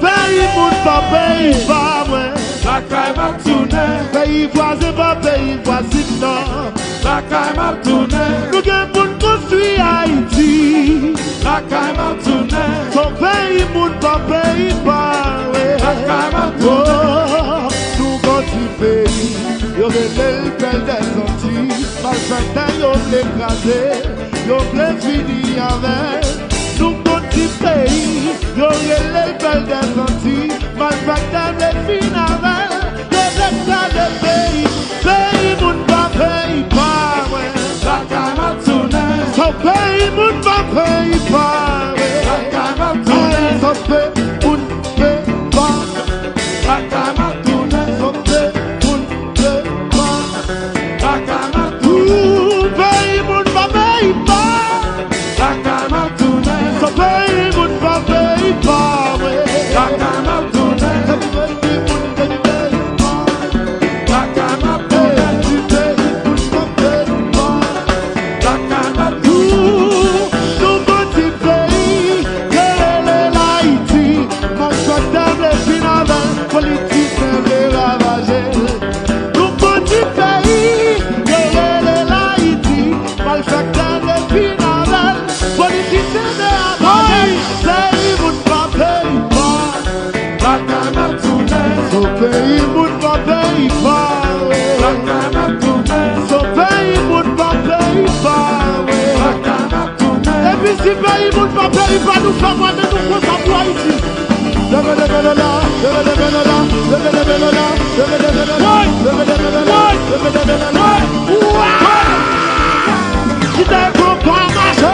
pays moun pa pays pa mwen. La caille m'a tourné, Pays voisin pa pays voisin non. la caille m'a tourné, Nous gen moun construit Haïti. la caille m'a tourné, Son pays moun pa pays pa mwen. la caille m'a tourné. Oh, nous continue pays. Yo relè l'bel des Antilles. Malfaitant yo l'écrasé. Yo vle fini avec. Nous continue pays. Yo relè l'bel des Antilles. Malfaitant le fin avec. Yo l'écrasé pays. Pays moun pa pays pa mwen. La caille m'a tourné, Son pays moun pa pays pa la mwen. caille m'a tourné, Son pays moun pays pa mwen. la caille m'a tourné, Son pays moun pays pa mwen. la caille m'a tourné, Ouh, pays moun pa pays pa. la caille m'a tourné, Son pays moun pa pays pa mwen. la caille m'a tourné, Pays moun pays pa. la caille m'a tourné, Pays moun pa pays pa. la caille m'a tourné. Ouh, nous petit pays, relè l'Haïti. Malfaitant le fin avec, politicien veut ravager. Nous petit pays, relè l'Haïti. Malfaitant le fin avec, politicien veut ravager. Pays moun pa pays pa. La caille m'a tourné, Son pays moun pa pays pa. la caille m'a tourné, Son pays moun pa pays pa. la caille m'a tourné. Et puis si pays moun pa pays pa, nous sommes moi de nous cause à toi ici. Levez les mains là, levez les mains là, levez les mains là, levez les mains là, levez les mains là, levez les mains là. Ouah! Qui t'a pas marché?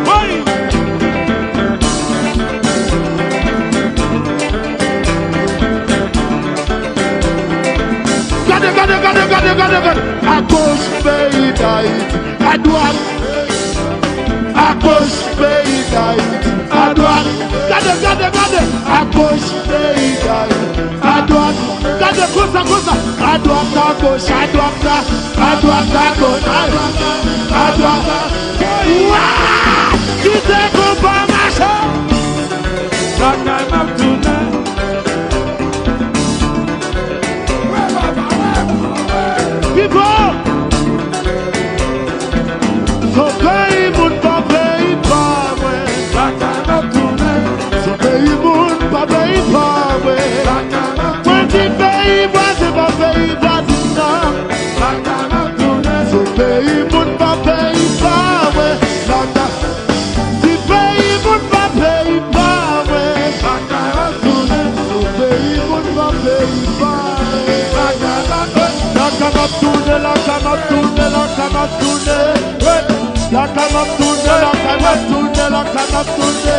Oui! Regardez. À gauche, pays d'Haïti. À droite. À gauche, pays d'Haïti. À droite. Regardez. À gauche, pays d'Haïti. À droite. Regardez, comme ça. À droite, à gauche, à droite, à droite, à gauche, à droite. Ouah! Qui t'es qu'on pas marcher? La caille m'a tourné, People! Son pays moun pa pays pa mwen. la caille m'a tourné, Son pays moun pa pays pa mwen. la caille m'a tourné, Mwen di pays voisin pa pays voisin nan. la caille m'a tourné, Son pays moun pa pays pa mwen. Di pays moun pa pays pa mwen. la caille m'a tourné, Son pays moun pa pays pa mwen. la caille m'a tourné. La cama tourne, la cama tourne, la cama tourne. La cama tourne, la cama tourne, la cama tourne.